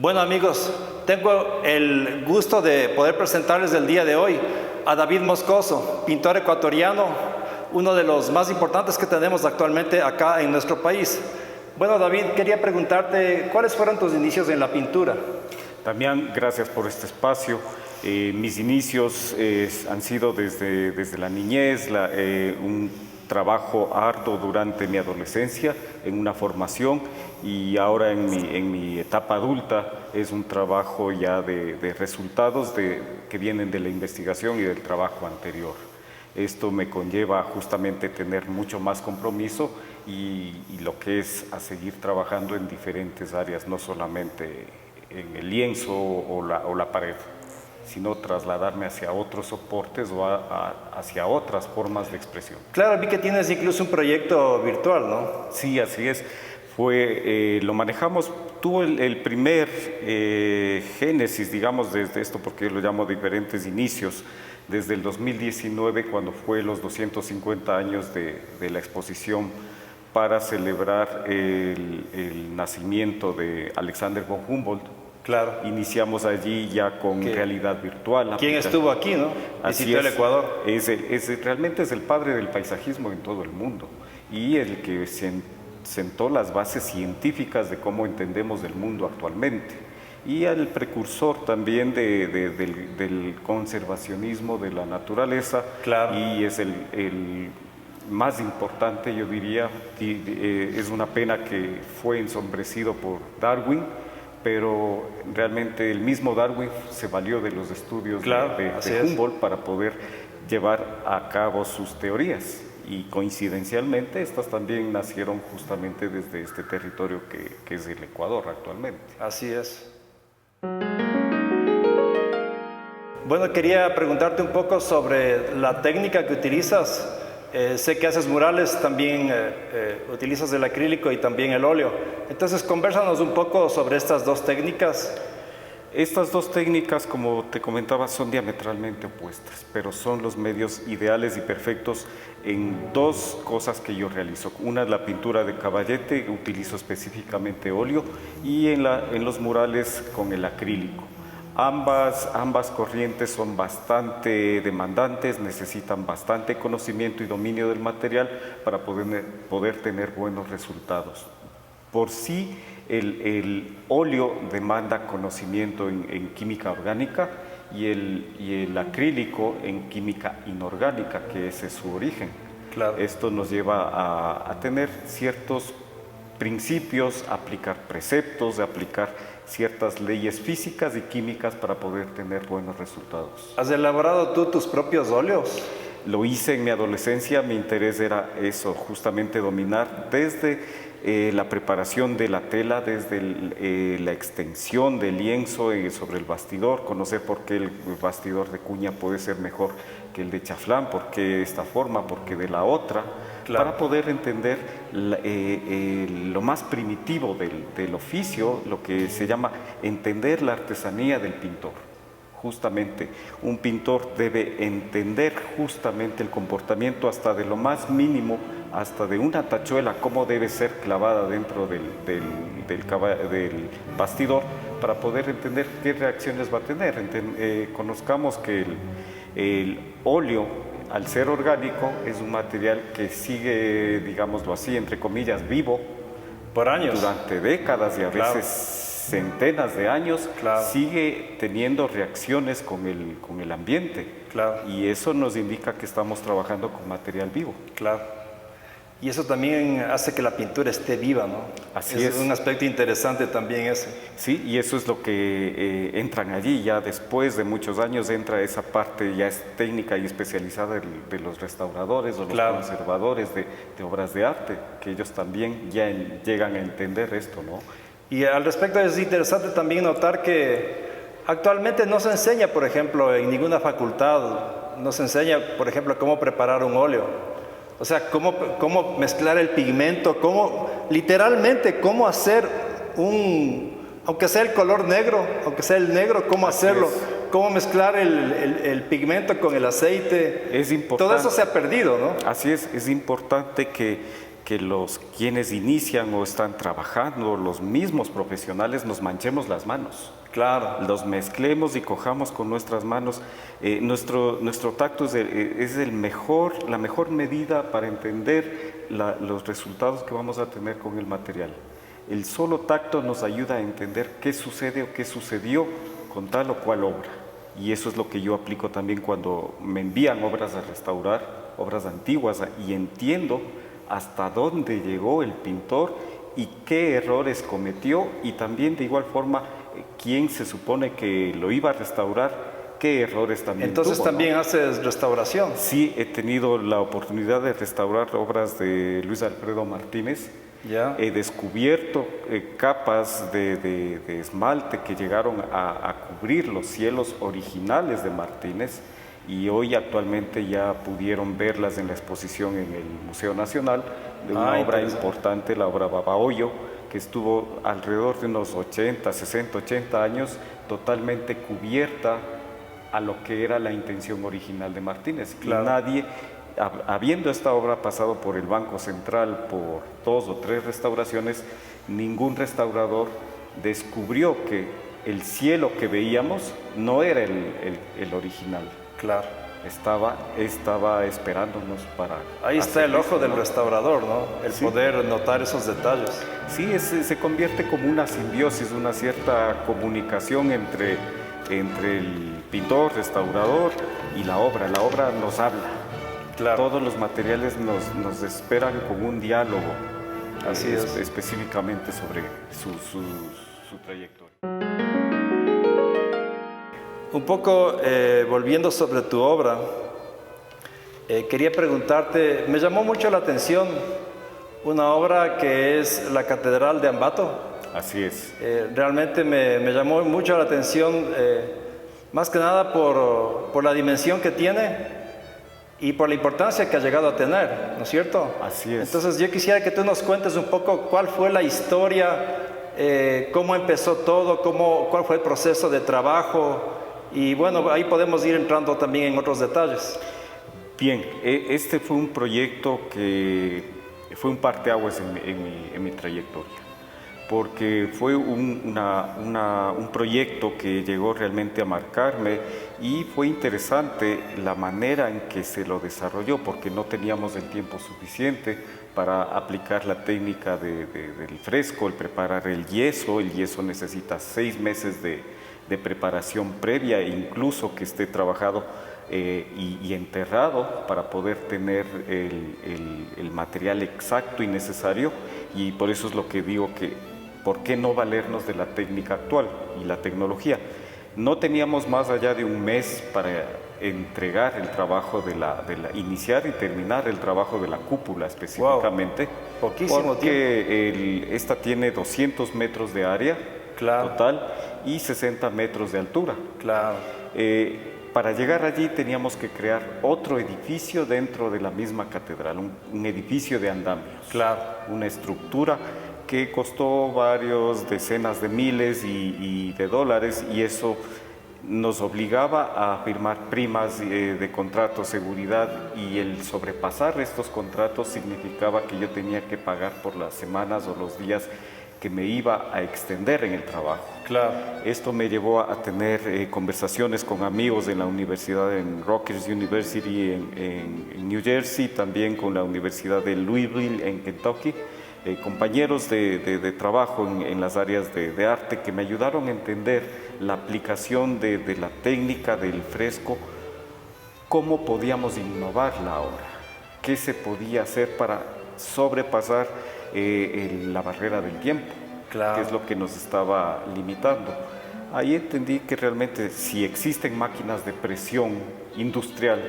Bueno amigos, tengo el gusto de poder presentarles el día de hoy a David Moscoso, pintor ecuatoriano, uno de los más importantes que tenemos actualmente acá en nuestro país. Bueno David, quería preguntarte, ¿cuáles fueron tus inicios en la pintura? Damián, gracias por este espacio. Mis inicios han sido desde la niñez, un trabajo harto durante mi adolescencia en una formación y ahora en mi etapa adulta es un trabajo ya de resultados que vienen de la investigación y del trabajo anterior. Esto me conlleva justamente tener mucho más compromiso y lo que es a seguir trabajando en diferentes áreas, no solamente en el lienzo o la pared, sino trasladarme hacia otros soportes o hacia otras formas de expresión. Claro, vi que tienes incluso un proyecto virtual, ¿no? Sí, así es. Lo manejamos, tuvo el primer génesis, digamos, desde esto, porque yo lo llamo diferentes inicios, desde el 2019, cuando fue los 250 años de la exposición para celebrar el nacimiento de Alexander von Humboldt. Claro. Iniciamos allí ya con realidad virtual. ¿Quién estuvo aquí, no? Visitó el Ecuador. Realmente es el padre del paisajismo en todo el mundo y el que sentó las bases científicas de cómo entendemos el mundo actualmente. Y el precursor también del conservacionismo de la naturaleza. Claro. Y es el más importante, yo diría. Es una pena que fue ensombrecido por Darwin, pero realmente el mismo Darwin se valió de los estudios de Humboldt para poder llevar a cabo sus teorías. Y coincidencialmente estas también nacieron justamente desde este territorio que es el Ecuador actualmente. Así es. Bueno, quería preguntarte un poco sobre la técnica que utilizas. Sé que haces murales, también utilizas el acrílico y también el óleo. Entonces, convérsanos un poco sobre estas dos técnicas. Estas dos técnicas, como te comentaba, son diametralmente opuestas, pero son los medios ideales y perfectos en dos cosas que yo realizo. Una es la pintura de caballete, utilizo específicamente óleo, y en los murales con el acrílico. Ambas corrientes son bastante demandantes, necesitan bastante conocimiento y dominio del material para poder tener buenos resultados. Por sí, el óleo demanda conocimiento en química orgánica y el acrílico en química inorgánica, que ese es su origen. Claro. Esto nos lleva a tener ciertos principios, aplicar preceptos, aplicar ciertas leyes físicas y químicas para poder tener buenos resultados. ¿Has elaborado tú tus propios óleos? Lo hice en mi adolescencia, mi interés era eso, justamente dominar desde la preparación de la tela, desde la extensión del lienzo sobre el bastidor, conocer por qué el bastidor de cuña puede ser mejor que el de chaflán, por qué de esta forma, por qué de la otra, claro, para poder entender lo más primitivo del oficio, lo que se llama entender la artesanía del pintor. Justamente, un pintor debe entender justamente el comportamiento hasta de lo más mínimo, hasta de una tachuela, cómo debe ser clavada dentro del bastidor para poder entender qué reacciones va a tener. Conozcamos que el óleo, al ser orgánico, es un material que sigue, digámoslo así, entre comillas, vivo por años, durante décadas y a veces centenas de años, claro, sigue teniendo reacciones con el ambiente. Claro. Y eso nos indica que estamos trabajando con material vivo. Claro. Y eso también hace que la pintura esté viva, ¿no? Así es. Es un aspecto interesante también ese. Sí, y eso es lo que entran allí. Ya después de muchos años entra esa parte ya es técnica y especializada de los restauradores o los conservadores de obras de arte, que ellos también ya llegan a entender esto, ¿no? Y al respecto es interesante también notar que actualmente no se enseña, por ejemplo, en ninguna facultad, no se enseña, por ejemplo, cómo preparar un óleo. O sea, cómo mezclar el pigmento, literalmente, cómo hacer aunque sea el color negro, aunque sea el negro, cómo hacerlo, cómo mezclar el pigmento con el aceite. Es importante. Todo eso se ha perdido, ¿no? Así es importante que que quienes inician o están trabajando, los mismos profesionales, nos manchemos las manos. Claro. Los mezclemos y cojamos con nuestras manos. Nuestro tacto es la mejor medida para entender los resultados que vamos a tener con el material. El solo tacto nos ayuda a entender qué sucede o qué sucedió con tal o cual obra. Y eso es lo que yo aplico también cuando me envían obras a restaurar, obras antiguas, y entiendo hasta dónde llegó el pintor y qué errores cometió, y también de igual forma quién se supone que lo iba a restaurar, qué errores también Entonces tuvo, también ¿no? haces restauración. Sí, he tenido la oportunidad de restaurar obras de Luis Alfredo Martínez. Ya. He descubierto capas de esmalte que llegaron a cubrir los cielos originales de Martínez, y hoy actualmente ya pudieron verlas en la exposición en el Museo Nacional de una obra importante, la obra Babahoyo, que estuvo alrededor de unos 60, 80 años totalmente cubierta a lo que era la intención original de Martínez. Claro. Y nadie, habiendo esta obra pasado por el Banco Central por 2 o 3 restauraciones, ningún restaurador descubrió que el cielo que veíamos no era el original. Claro. Estaba esperándonos para... Ahí está el ojo del ¿no? restaurador, ¿no? El Sí. poder notar esos detalles. Sí, se convierte como una simbiosis, una cierta comunicación entre el pintor, restaurador y la obra. La obra nos habla. Claro. Todos los materiales nos esperan con un diálogo, Así es. específicamente sobre su trayectoria. Un poco volviendo sobre tu obra, quería preguntarte, me llamó mucho la atención una obra que es la Catedral de Ambato. Así es. Realmente me llamó mucho la atención, más que nada por la dimensión que tiene y por la importancia que ha llegado a tener, ¿no es cierto? Así es. Entonces yo quisiera que tú nos cuentes un poco cuál fue la historia, cómo empezó todo, cuál fue el proceso de trabajo, y bueno, ahí podemos ir entrando también en otros detalles. Bien, este fue un proyecto que fue un parteaguas en mi trayectoria, porque fue un proyecto que llegó realmente a marcarme, y fue interesante la manera en que se lo desarrolló, porque no teníamos el tiempo suficiente para aplicar la técnica del fresco, el preparar el yeso. El yeso necesita 6 meses de preparación previa, e incluso que esté trabajado y enterrado para poder tener el material exacto y necesario. Y por eso es lo que digo que ¿por qué no valernos de la técnica actual y la tecnología? No teníamos más allá de un mes para entregar el trabajo iniciar y terminar el trabajo de la cúpula específicamente. Wow. Poquísimo porque tiempo. esta tiene 200 metros de área, claro, total, y 60 metros de altura. Claro. Para llegar allí teníamos que crear otro edificio dentro de la misma catedral, un edificio de andamios. Claro. Una estructura que costó varios decenas de miles de dólares, y eso nos obligaba a firmar primas de contrato, seguridad, y el sobrepasar estos contratos significaba que yo tenía que pagar por las semanas o los días que me iba a extender en el trabajo. Claro. Esto me llevó a tener conversaciones con amigos en la universidad, en Rutgers University en New Jersey, también con la Universidad de Louisville en Kentucky, compañeros de trabajo en las áreas de arte, que me ayudaron a entender la aplicación de la técnica del fresco, cómo podíamos innovar la obra, qué se podía hacer para sobrepasar la barrera del tiempo, claro, que es lo que nos estaba limitando. Ahí entendí que realmente si existen máquinas de presión industrial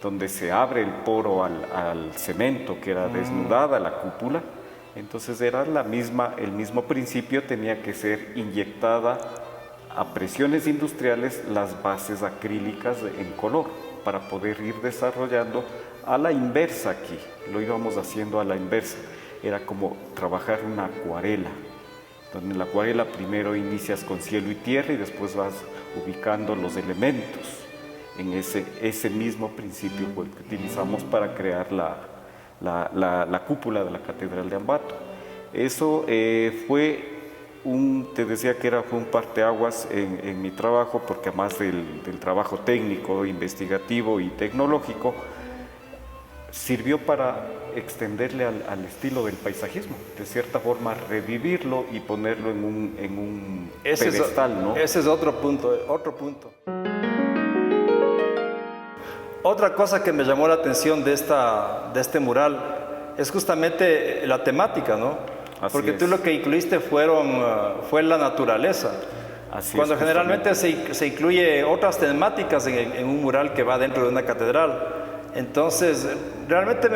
donde se abre el poro al cemento, que era desnudada la cúpula, entonces era el mismo principio, tenía que ser inyectada a presiones industriales las bases acrílicas en color para poder ir desarrollando a la inversa aquí. Lo íbamos haciendo a la inversa. Era como trabajar una acuarela, donde en la acuarela primero inicias con cielo y tierra y después vas ubicando los elementos. En ese mismo principio que utilizamos para crear la cúpula de la Catedral de Ambato. Eso fue te decía que fue un parteaguas en mi trabajo, porque además del trabajo técnico, investigativo y tecnológico, sirvió para extenderle al estilo del paisajismo, de cierta forma revivirlo y ponerlo en un pedestal, ¿no? Ese es otro punto, otro punto. Otra cosa que me llamó la atención de este mural es justamente la temática, ¿no? Porque tú lo que incluiste fue la naturaleza. Cuando generalmente se incluye otras temáticas en un mural que va dentro de una catedral. Entonces, realmente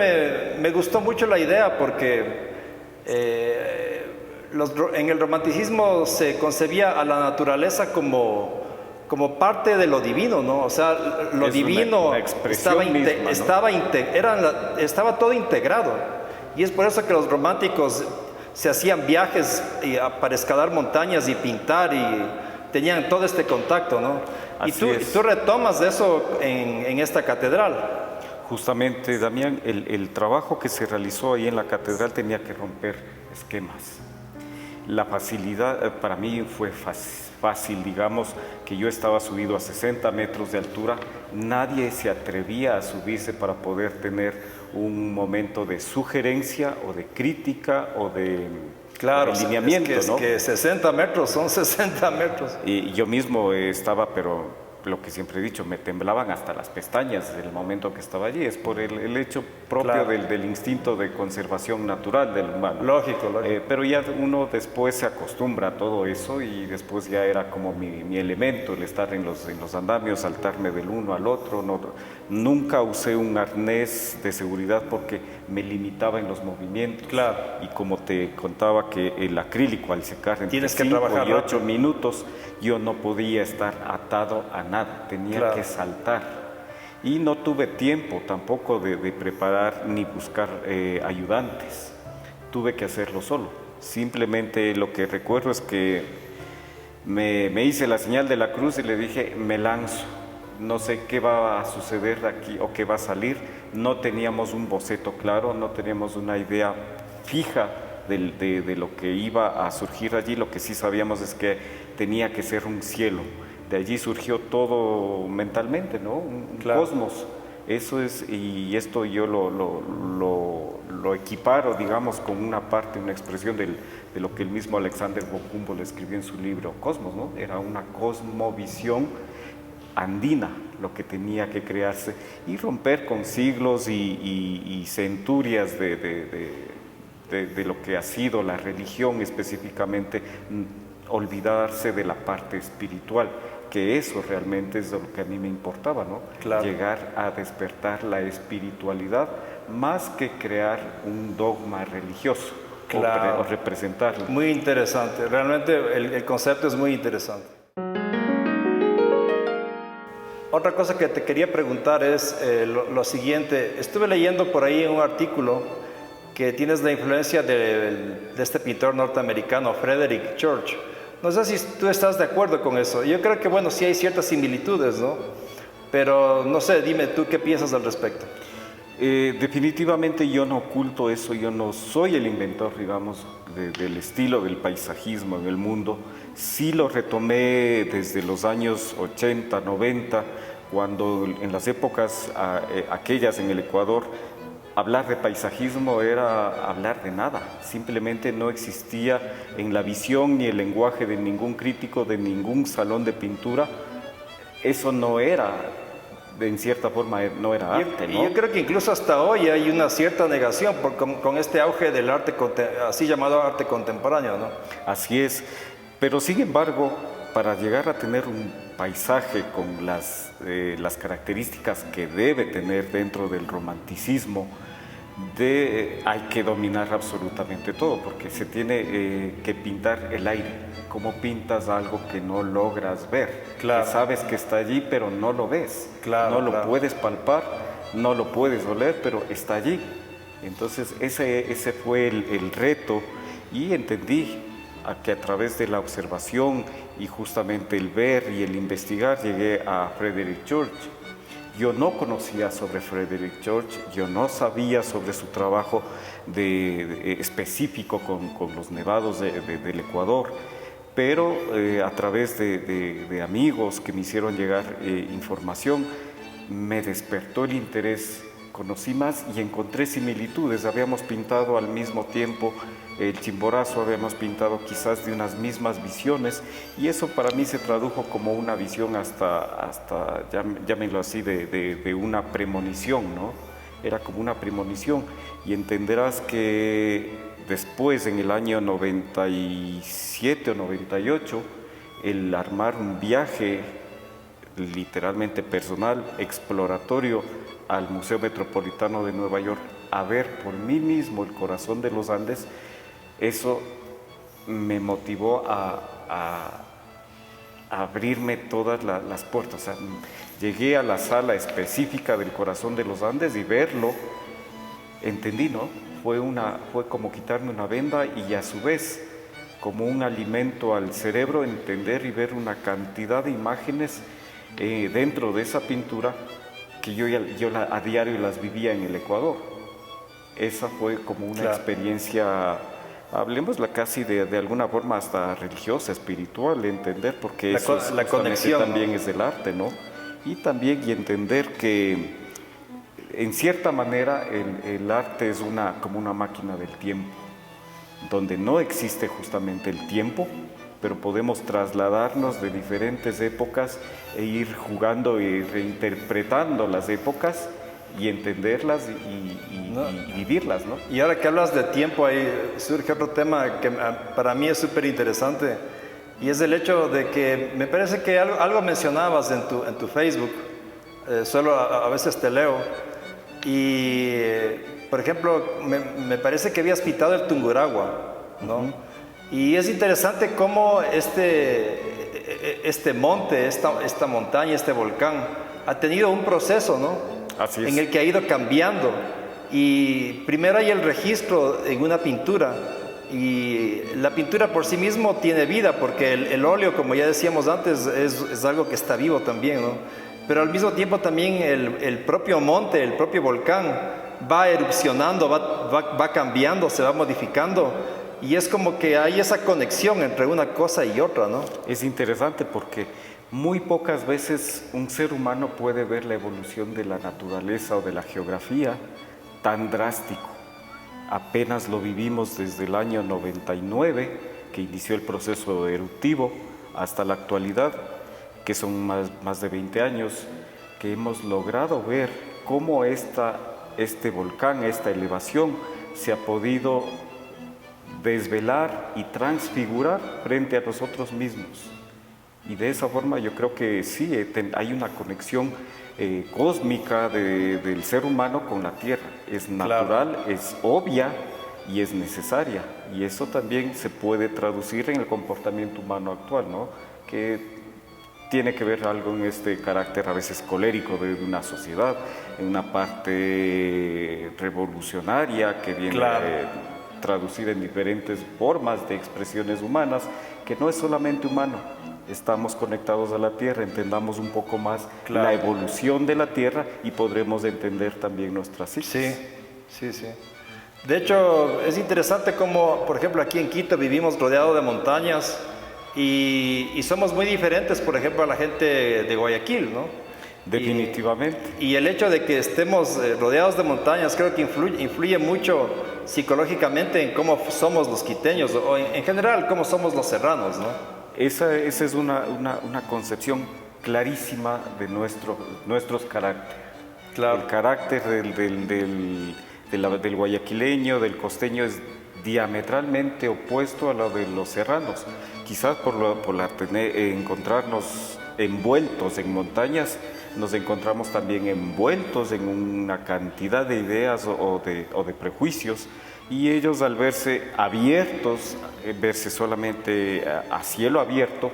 me gustó mucho la idea porque en el romanticismo se concebía a la naturaleza como parte de lo divino, ¿no? O sea, lo divino estaba todo integrado. Y es por eso que los románticos se hacían viajes para escalar montañas y pintar y tenían todo este contacto, ¿no? Y tú retomas de eso en esta catedral. Justamente, Damián, el trabajo que se realizó ahí en la catedral tenía que romper esquemas. La facilidad para mí fue fácil, digamos, que yo estaba subido a 60 metros de altura, nadie se atrevía a subirse para poder tener un momento de sugerencia o de crítica o de alineamiento, ¿no? Es que 60 metros son 60 metros. Y yo mismo estaba, pero lo que siempre he dicho, me temblaban hasta las pestañas del momento que estaba allí. Es por el hecho propio del instinto de conservación natural del humano. Lógico. Pero ya uno después se acostumbra a todo eso y después ya era como mi elemento, el estar en los andamios, saltarme del uno al otro. Nunca usé un arnés de seguridad porque me limitaba en los movimientos. Y como te contaba que el acrílico al secar entre 5 y 8 minutos, yo no podía estar atado a nada, tenía que saltar. Y no tuve tiempo tampoco de preparar ni buscar ayudantes, tuve que hacerlo solo. Simplemente lo que recuerdo es que me hice la señal de la cruz y le dije, me lanzo, no sé qué va a suceder aquí o qué va a salir. No teníamos un boceto claro, no teníamos una idea fija de lo que iba a surgir allí. Lo que sí sabíamos es que tenía que ser un cielo. De allí surgió todo mentalmente, ¿no? Un cosmos. Eso es, y esto yo lo equiparo, digamos, con una parte, una expresión de lo que el mismo Alexander von Humboldt escribió en su libro Cosmos, ¿no? Era una cosmovisión andina lo que tenía que crearse y romper con siglos y centurias de lo que ha sido la religión específicamente, olvidarse de la parte espiritual, que eso realmente es lo que a mí me importaba, ¿no? Llegar a despertar la espiritualidad más que crear un dogma religioso o representarlo. Muy interesante, realmente el concepto es muy interesante. Otra cosa que te quería preguntar es lo siguiente. Estuve leyendo por ahí en un artículo que tienes la influencia de este pintor norteamericano, Frederick Church. No sé si tú estás de acuerdo con eso. Yo creo que, bueno, sí hay ciertas similitudes, ¿no? Pero, no sé, dime tú qué piensas al respecto. Definitivamente yo no oculto eso, yo no soy el inventor, digamos, del estilo del paisajismo en el mundo. Sí lo retomé desde los años 80, 90, cuando en las épocas aquellas en el Ecuador, hablar de paisajismo era hablar de nada, simplemente no existía en la visión ni el lenguaje de ningún crítico, de ningún salón de pintura. Eso no era, en cierta forma, no era arte, ¿no? Yo creo que incluso hasta hoy hay una cierta negación con este auge del arte, así llamado arte contemporáneo, ¿no? Así es, pero sin embargo, para llegar a tener un paisaje con las características que debe tener dentro del romanticismo, hay que dominar absolutamente todo, porque se tiene que pintar el aire. ¿Cómo pintas algo que no logras ver? Que sabes que está allí, pero no lo ves. No lo puedes palpar, no lo puedes oler, pero está allí. Entonces ese fue el reto, y entendí que a través de la observación y justamente el ver y el investigar llegué a Frederick Church. Yo no conocía sobre Frederick George, yo no sabía sobre su trabajo específico con los nevados del Ecuador, pero a través de amigos que me hicieron llegar información, me despertó el interés, conocí más y encontré similitudes. Habíamos pintado al mismo tiempo el Chimborazo, habíamos pintado quizás de unas mismas visiones, y eso para mí se tradujo como una visión hasta llámenlo así, de una premonición, ¿no? Era como una premonición, y entenderás que después, en el año 97 o 98, el armar un viaje literalmente personal, exploratorio, al Museo Metropolitano de Nueva York, a ver por mí mismo el corazón de los Andes, eso me motivó a abrirme todas las puertas. O sea, llegué a la sala específica del corazón de los Andes y verlo, entendí, ¿no? Fue como quitarme una venda, y a su vez como un alimento al cerebro, entender y ver una cantidad de imágenes dentro de esa pintura que yo a diario las vivía en el Ecuador. Esa fue como una experiencia, hablemosla casi de alguna forma hasta religiosa, espiritual, entender, porque la conexión también es del arte, ¿no? Y también entender que en cierta manera el arte es como una máquina del tiempo, donde no existe justamente el tiempo, pero podemos trasladarnos de diferentes épocas e ir jugando y reinterpretando las épocas y entenderlas y vivirlas, ¿no? Y ahora que hablas de tiempo, ahí surge otro tema que para mí es súper interesante, y es el hecho de que me parece que algo mencionabas en tu Facebook, solo a veces te leo, y por ejemplo, me parece que habías pintado el Tungurahua, ¿no? Y es interesante cómo este monte, esta montaña, este volcán, ha tenido un proceso, ¿no? Así es. En el que ha ido cambiando. Y primero hay el registro en una pintura, y la pintura por sí mismo tiene vida, porque el óleo, como ya decíamos antes, es algo que está vivo también, ¿no? Pero al mismo tiempo también el propio monte, el propio volcán, va erupcionando, va cambiando, se va modificando. Y es como que hay esa conexión entre una cosa y otra, ¿no? Es interesante porque muy pocas veces un ser humano puede ver la evolución de la naturaleza o de la geografía tan drástico. Apenas lo vivimos desde el año 99, que inició el proceso eruptivo, hasta la actualidad, que son más de 20 años, que hemos logrado ver cómo este volcán, esta elevación, se ha podido desvelar y transfigurar frente a nosotros mismos. Y de esa forma yo creo que sí, hay una conexión cósmica del ser humano con la Tierra. Es natural, claro, es obvia y es necesaria. Y eso también se puede traducir en el comportamiento humano actual, ¿no? Que tiene que ver algo en este carácter a veces colérico de una sociedad, en una parte revolucionaria que viene traducida en diferentes formas de expresiones humanas, que no es solamente humano. Estamos conectados a la Tierra, entendamos un poco más la evolución de la Tierra y podremos entender también nuestras psiquis. Sí. De hecho, es interesante como, por ejemplo, aquí en Quito vivimos rodeados de montañas y somos muy diferentes, por ejemplo, a la gente de Guayaquil, ¿no? Definitivamente. Y el hecho de que estemos rodeados de montañas creo que influye mucho psicológicamente en cómo somos los quiteños, o en general cómo somos los serranos, ¿no? Esa es una concepción clarísima de nuestros caracteres. Claro. El carácter del guayaquileño, del costeño, es diametralmente opuesto a lo de los serranos. Quizás por encontrarnos envueltos en montañas, nos encontramos también envueltos en una cantidad de ideas o de prejuicios, y ellos, al verse abiertos, verse solamente a cielo abierto,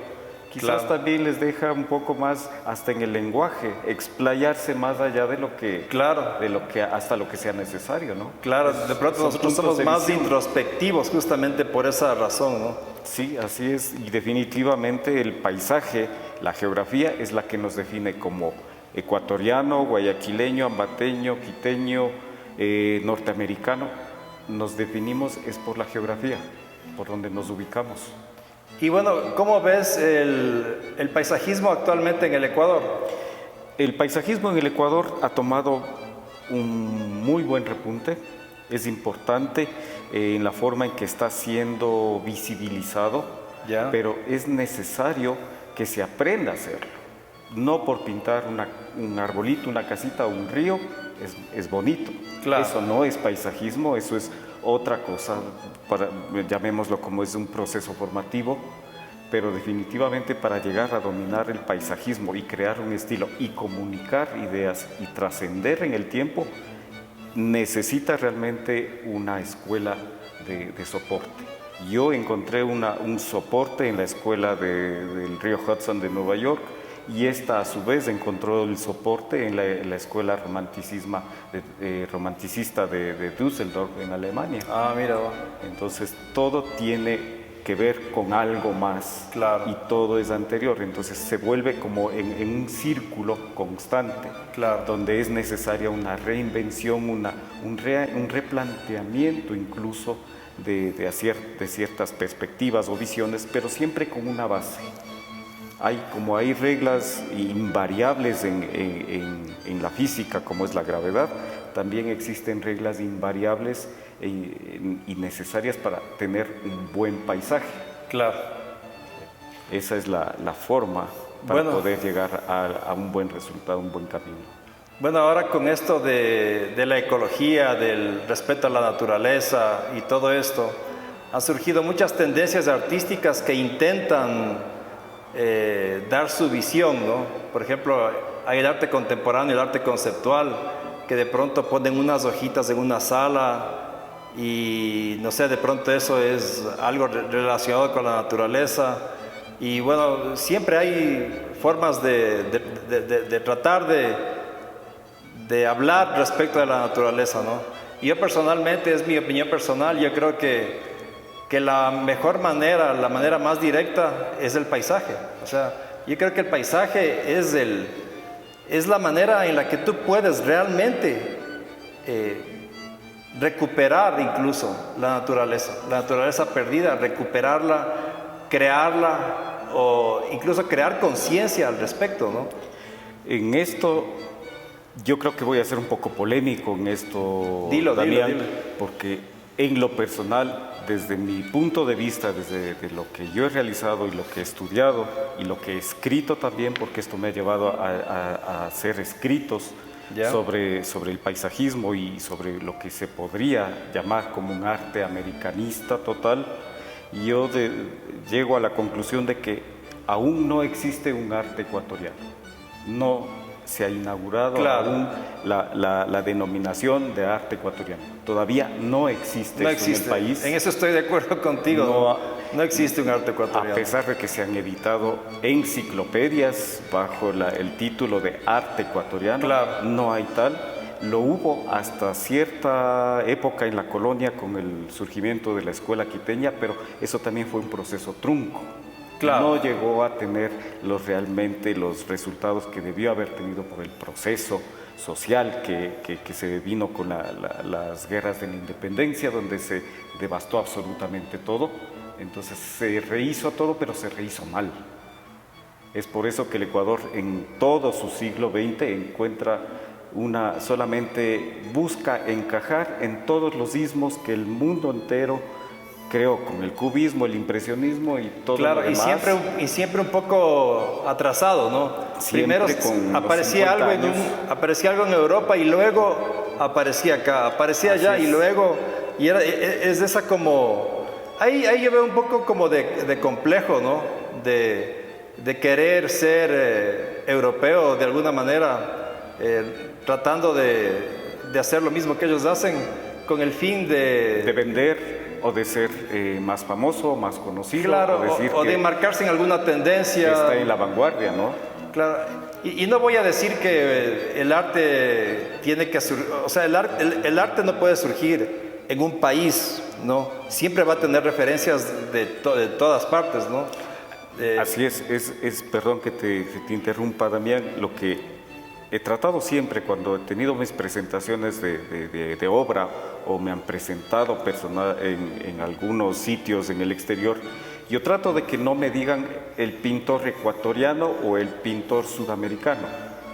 quizás también les deja un poco más, hasta en el lenguaje, explayarse más allá de lo que hasta lo que sea necesario, ¿no? Claro, de pronto nosotros somos más introspectivos justamente por esa razón, ¿no? Sí, así es, y definitivamente el paisaje, la geografía es la que nos define como ecuatoriano, guayaquileño, ambateño, quiteño, norteamericano, nos definimos es por la geografía, por donde nos ubicamos. Y bueno, ¿cómo ves el paisajismo actualmente en el Ecuador? El paisajismo en el Ecuador ha tomado un muy buen repunte, es importante en la forma en que está siendo visibilizado, Ya. pero es necesario que se aprenda a hacerlo. No por pintar un arbolito, una casita o un río, es bonito. Claro. Eso no es paisajismo, eso es otra cosa, llamémoslo como es un proceso formativo, pero definitivamente para llegar a dominar el paisajismo y crear un estilo y comunicar ideas y trascender en el tiempo, necesita realmente una escuela de soporte. Yo encontré un soporte en la escuela del río Hudson de Nueva York y esta a su vez encontró el soporte en la escuela romanticista de Düsseldorf en Alemania. Ah, mira. Entonces todo tiene que ver con algo más. Claro. Y todo es anterior, entonces se vuelve como en un círculo constante, Claro. donde es necesaria una reinvención, un replanteamiento incluso de ciertas perspectivas o visiones, pero siempre con una base. Hay reglas invariables en la física, como es la gravedad, también existen reglas invariables y necesarias para tener un buen paisaje. Claro. Esa es la forma para poder llegar a un buen resultado, un buen camino. Bueno, ahora con esto de la ecología, del respeto a la naturaleza y todo esto, han surgido muchas tendencias artísticas que intentan dar su visión, ¿no? Por ejemplo, hay el arte contemporáneo, el arte conceptual, que de pronto ponen unas hojitas en una sala y no sé, de pronto eso es algo relacionado con la naturaleza. Y bueno, siempre hay formas de tratar de hablar respecto de la naturaleza, ¿no? Y yo personalmente, es mi opinión personal, yo creo que la mejor manera, la manera más directa es el paisaje. O sea, yo creo que el paisaje es la manera en la que tú puedes realmente recuperar incluso la naturaleza perdida, recuperarla, crearla o incluso crear conciencia al respecto, ¿no? En esto, yo creo que voy a ser un poco polémico en esto, Damián, dilo. porque en lo personal, desde mi punto de vista, desde lo que yo he realizado y lo que he estudiado y lo que he escrito también, porque esto me ha llevado a hacer escritos sobre el paisajismo y sobre lo que se podría llamar como un arte americanista total, yo llego a la conclusión de que aún no existe un arte ecuatoriano. No se ha inaugurado aún la denominación de arte ecuatoriano. Todavía no existe, No eso existe. en el país. En eso estoy de acuerdo contigo. No existe un arte ecuatoriano. A pesar de que se han editado enciclopedias bajo el título de arte ecuatoriano, no hay tal. Lo hubo hasta cierta época en la colonia con el surgimiento de la escuela quiteña, pero eso también fue un proceso trunco. No llegó a tener realmente los resultados que debió haber tenido por el proceso social que se vino con las guerras de la independencia, donde se devastó absolutamente todo. Entonces se rehizo todo, pero se rehizo mal. Es por eso que el Ecuador en todo su siglo XX encuentra solamente busca encajar en todos los ismos que el mundo entero creo, con el cubismo, el impresionismo y todo lo demás. Y siempre un poco atrasado, ¿no? Primero aparecía algo en Europa y luego aparecía acá, aparecía allá y luego, es esa como, ahí yo veo un poco como de complejo, ¿no? De querer ser europeo de alguna manera, tratando de hacer lo mismo que ellos hacen con el fin de vender o de ser más famoso, más conocido. Claro, o de marcarse en alguna tendencia. Que está en la vanguardia, ¿no? Claro, y no voy a decir que el arte tiene que surgir, o sea, el arte no puede surgir en un país, ¿no? Siempre va a tener referencias de todas partes, ¿no? Así es, perdón que te interrumpa, Damián, lo que he tratado siempre, cuando he tenido mis presentaciones de obra o me han presentado en algunos sitios en el exterior, yo trato de que no me digan el pintor ecuatoriano o el pintor sudamericano.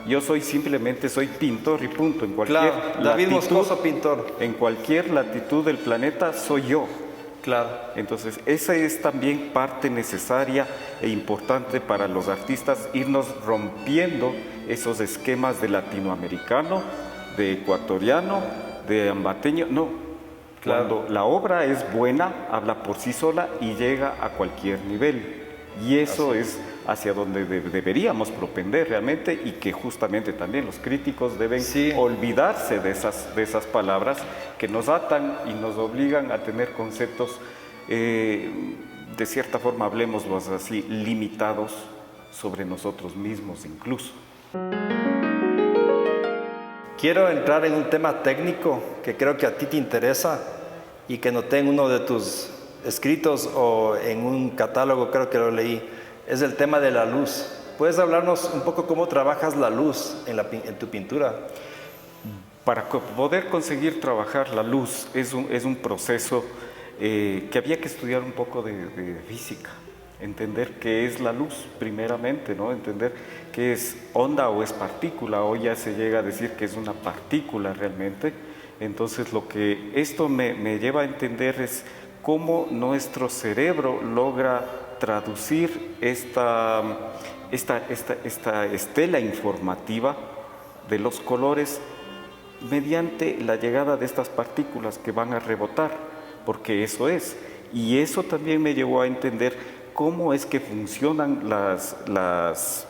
Yo simplemente soy pintor y punto. En cualquier David Moscoso, pintor. En cualquier latitud del planeta soy yo. Claro. Entonces, esa es también parte necesaria e importante para los artistas, irnos rompiendo esos esquemas de latinoamericano, de ecuatoriano, de ambateño. No, claro. Cuando la obra es buena, habla por sí sola y llega a cualquier nivel. Y eso es hacia donde deberíamos propender realmente, y que justamente también los críticos deben olvidarse de esas palabras que nos atan y nos obligan a tener conceptos, de cierta forma, hablemoslo así, limitados sobre nosotros mismos incluso. Quiero entrar en un tema técnico que creo que a ti te interesa y que noté en uno de tus escritos o en un catálogo, creo que lo leí. Es el tema de la luz. ¿Puedes hablarnos un poco cómo trabajas la luz en tu pintura? Para poder conseguir trabajar la luz es un proceso que había que estudiar un poco de física, entender qué es la luz primeramente, ¿no? Entender qué es onda o es partícula. Hoy ya se llega a decir que es una partícula realmente. Entonces lo que esto me lleva a entender es cómo nuestro cerebro logra traducir esta estela informativa de los colores mediante la llegada de estas partículas que van a rebotar, porque eso es. Y eso también me llevó a entender cómo es que funcionan las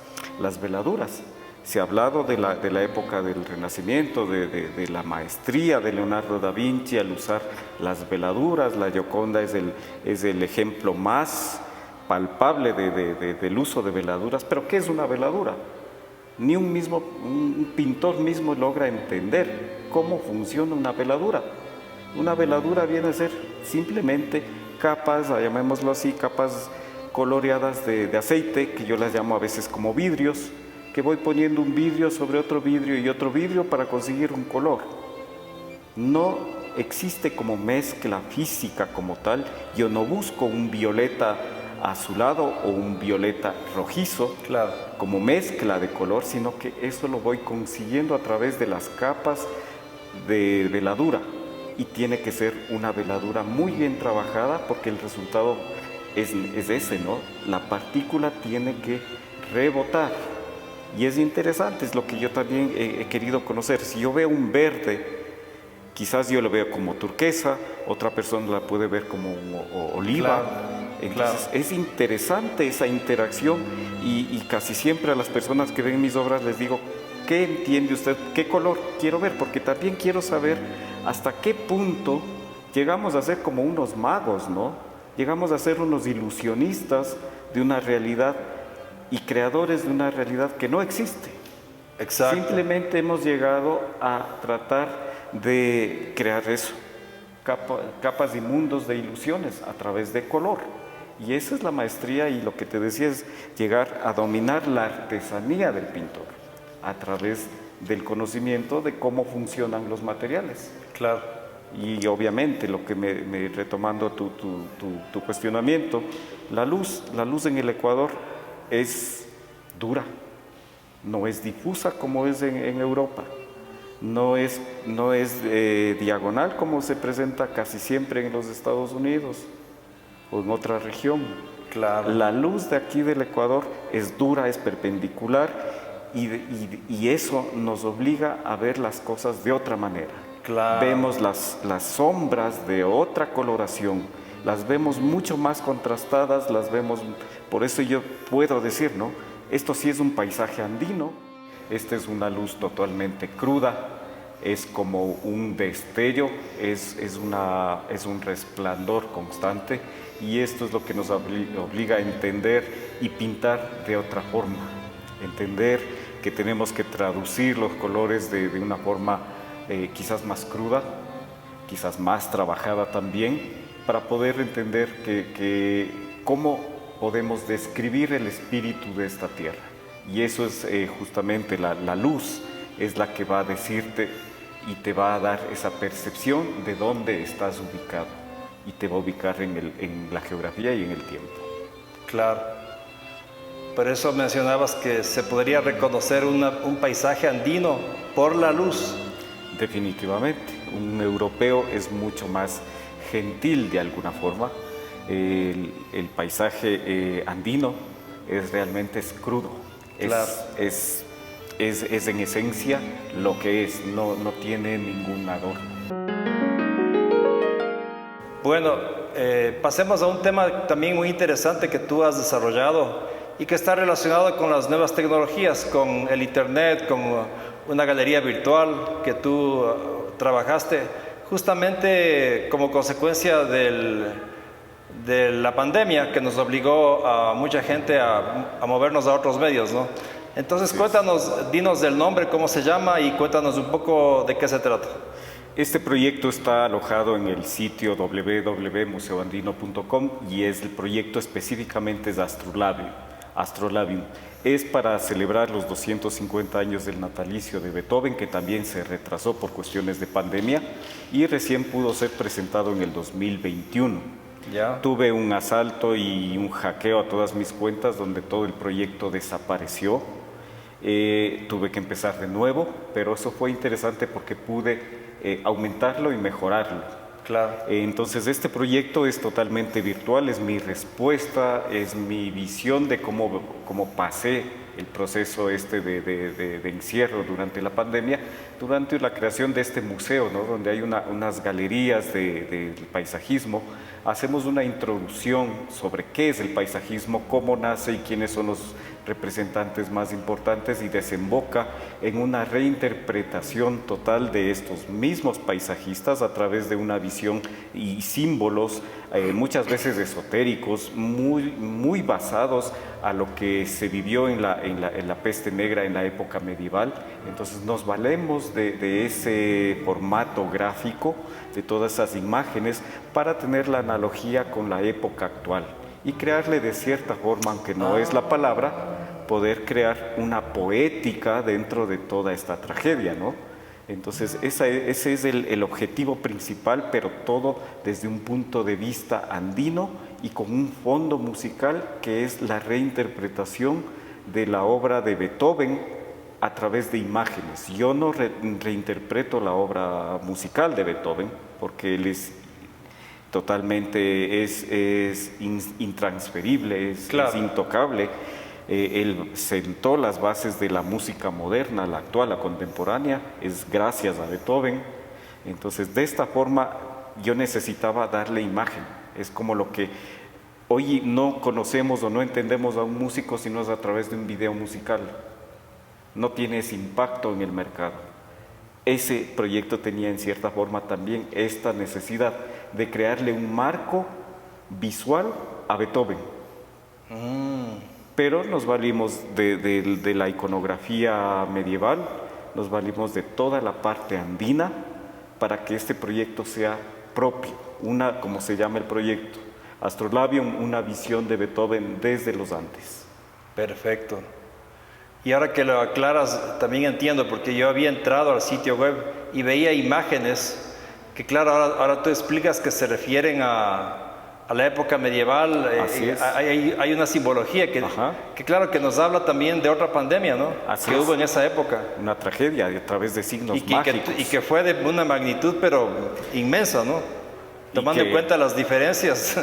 veladuras. Se ha hablado de la época del Renacimiento, de la maestría de Leonardo da Vinci al usar las veladuras. La Gioconda es el ejemplo más palpable del uso de veladuras. Pero ¿qué es una veladura? Ni un pintor mismo logra entender cómo funciona una veladura. Una veladura viene a ser simplemente capas, llamémoslo así, capas coloreadas de aceite, que yo las llamo a veces como vidrios, que voy poniendo un vidrio sobre otro vidrio y otro vidrio para conseguir un color. No existe como mezcla física como tal. Yo no busco un violeta azulado o un violeta rojizo, claro, como mezcla de color, sino que eso lo voy consiguiendo a través de las capas de veladura. Y tiene que ser una veladura muy bien trabajada, porque el resultado es ese, ¿no? La partícula tiene que rebotar. Y es interesante, es lo que yo también he querido conocer. Si yo veo un verde, quizás yo lo veo como turquesa, otra persona la puede ver como oliva. Claro, entonces es interesante esa interacción, y casi siempre a las personas que ven mis obras les digo, ¿qué entiende usted? ¿Qué color quiero ver? Porque también quiero saber hasta qué punto llegamos a ser como unos magos, ¿no? Llegamos a ser unos ilusionistas de una realidad y creadores de una realidad que no existe. Exacto. Simplemente hemos llegado a tratar de crear eso, capas y mundos de ilusiones a través de color. Y esa es la maestría, y lo que te decía es llegar a dominar la artesanía del pintor a través del conocimiento de cómo funcionan los materiales. Claro. Y obviamente, lo que retomando tu cuestionamiento, la luz en el Ecuador es dura, no es difusa como es en Europa, no es diagonal como se presenta casi siempre en los Estados Unidos o en otra región. Claro. La luz de aquí del Ecuador es dura, es perpendicular, y eso nos obliga a ver las cosas de otra manera. Claro. Vemos las sombras de otra coloración, las vemos mucho más contrastadas, por eso yo puedo decir, ¿no? Esto sí es un paisaje andino, esta es una luz totalmente cruda, es como un destello, es un resplandor constante, y esto es lo que nos obliga a entender y pintar de otra forma, entender que tenemos que traducir los colores de una forma quizás más cruda, quizás más trabajada también, para poder entender cómo podemos describir el espíritu de esta tierra. Y eso es justamente la luz es la que va a decirte y te va a dar esa percepción de dónde estás ubicado y te va a ubicar en la geografía y en el tiempo. Claro. Por eso mencionabas que se podría reconocer un paisaje andino por la luz. Definitivamente, un europeo es mucho más gentil de alguna forma. El paisaje andino realmente es crudo, Claro. es en esencia lo que es, no tiene ningún adorno. Bueno, pasemos a un tema también muy interesante que tú has desarrollado y que está relacionado con las nuevas tecnologías, con el Internet, con una galería virtual que tú trabajaste justamente como consecuencia de la pandemia que nos obligó a mucha gente a movernos a otros medios, ¿no? Entonces, cuéntanos, dinos del nombre, cómo se llama y cuéntanos un poco de qué se trata. Este proyecto está alojado en el sitio www.museoandino.com y el proyecto específicamente es Astrolabium. Es para celebrar los 250 años del natalicio de Beethoven, que también se retrasó por cuestiones de pandemia y recién pudo ser presentado en el 2021. ¿Ya? Tuve un asalto y un hackeo a todas mis cuentas donde todo el proyecto desapareció. Tuve que empezar de nuevo, pero eso fue interesante porque pude aumentarlo y mejorarlo. Claro. Entonces este proyecto es totalmente virtual, es mi respuesta, es mi visión de cómo pasé el proceso de encierro durante la pandemia, durante la creación de este museo, ¿no? Donde hay unas galerías de paisajismo. Hacemos una introducción sobre qué es el paisajismo, cómo nace y quiénes son los representantes más importantes y desemboca en una reinterpretación total de estos mismos paisajistas a través de una visión y símbolos muchas veces esotéricos, muy basados a lo que se vivió en la peste negra en la época medieval. Entonces nos valemos de ese formato gráfico, de todas esas imágenes, para tener la analogía con la época actual y crearle de cierta forma, aunque no es la palabra, poder crear una poética dentro de toda esta tragedia, ¿no? Entonces ese es el objetivo principal, pero todo desde un punto de vista andino y con un fondo musical que es la reinterpretación de la obra de Beethoven a través de imágenes. Yo no reinterpreto la obra musical de Beethoven porque él es totalmente intransferible, Claro. es intocable. Él sentó las bases de la música moderna, la actual, la contemporánea, es gracias a Beethoven. Entonces, de esta forma, yo necesitaba darle imagen. Es como lo que hoy no conocemos o no entendemos a un músico si no es a través de un video musical. No tiene ese impacto en el mercado. Ese proyecto tenía en cierta forma también esta necesidad de crearle un marco visual a Beethoven. Pero nos valimos de la iconografía medieval, nos valimos de toda la parte andina para que este proyecto sea propio, como se llama el proyecto, Astrolabium, una visión de Beethoven desde los Andes. Perfecto. Y ahora que lo aclaras, también entiendo, porque yo había entrado al sitio web y veía imágenes que, claro, ahora tú explicas que se refieren a la época medieval. Así es. Hay una simbología que, claro, que nos habla también de otra pandemia, ¿no? Así que es. hubo en esa época. Una tragedia a través de signos mágicos. Y que fue de una magnitud, pero inmensa, ¿no? Tomando en cuenta las diferencias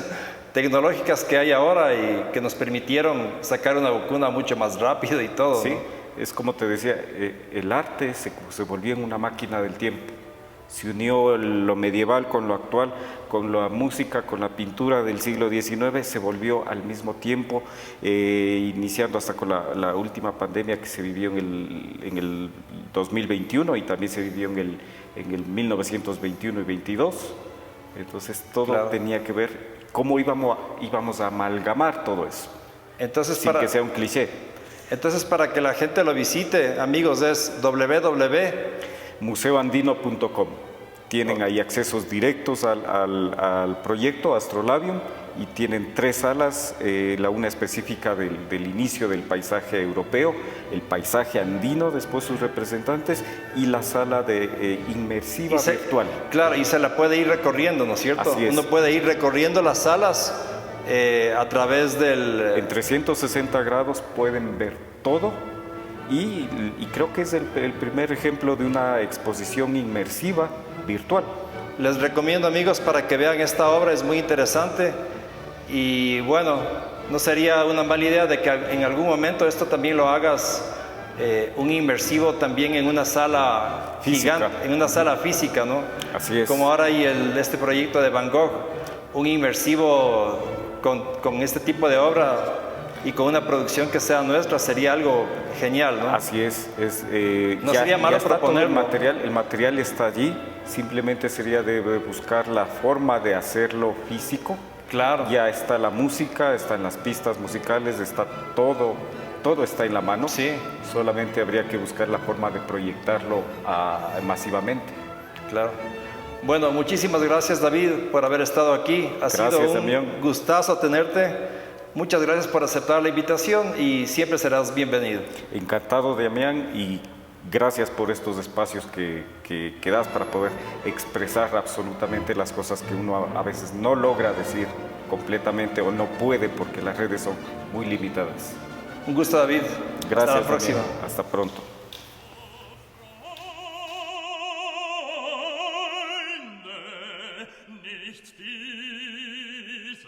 tecnológicas que hay ahora y que nos permitieron sacar una vacuna mucho más rápido y todo. Sí, ¿no? es como te decía, el arte se volvió en una máquina del tiempo. Se unió lo medieval con lo actual, con la música, con la pintura del siglo XIX, se volvió al mismo tiempo, iniciando hasta con la última pandemia que se vivió en el 2021 y también se vivió en el 1921 y 22. Entonces todo tenía que ver cómo íbamos a amalgamar todo eso, Entonces, sin que sea un cliché. Entonces, para que la gente lo visite, amigos, es museoandino.com. Tienen ahí accesos directos al proyecto Astrolabium y tienen 3 salas, la una específica del inicio del paisaje europeo, el paisaje andino, después sus representantes, y la sala de inmersiva virtual. Claro, y se la puede ir recorriendo, ¿no es cierto? Así es. Uno puede ir recorriendo las salas a través del... En 360 grados pueden ver todo y creo que es el primer ejemplo de una exposición inmersiva virtual. Les recomiendo, amigos, para que vean esta obra, es muy interesante y bueno, no sería una mala idea de que en algún momento esto también lo hagas un inmersivo también en una sala Física. gigante, en una sala física, ¿no? Así es. Como ahora hay este proyecto de Van Gogh, un inmersivo con este tipo de obra y con una producción que sea nuestra sería algo genial, ¿no? Así es. No sería malo está todo proponerlo. el material está allí, simplemente sería de buscar la forma de hacerlo físico. Claro. Ya está la música, están las pistas musicales, está todo está en la mano. Sí. Solamente habría que buscar la forma de proyectarlo masivamente. Claro. Bueno, muchísimas gracias, David, por haber estado aquí. Ha sido un Damián. gustazo tenerte. Muchas gracias por aceptar la invitación y siempre serás bienvenido. Encantado, Damián, y gracias por estos espacios que das para poder expresar absolutamente las cosas que uno a veces no logra decir completamente o no puede porque las redes son muy limitadas. Un gusto, David. Gracias. Hasta la próxima. Damián. Hasta pronto. Nicht diese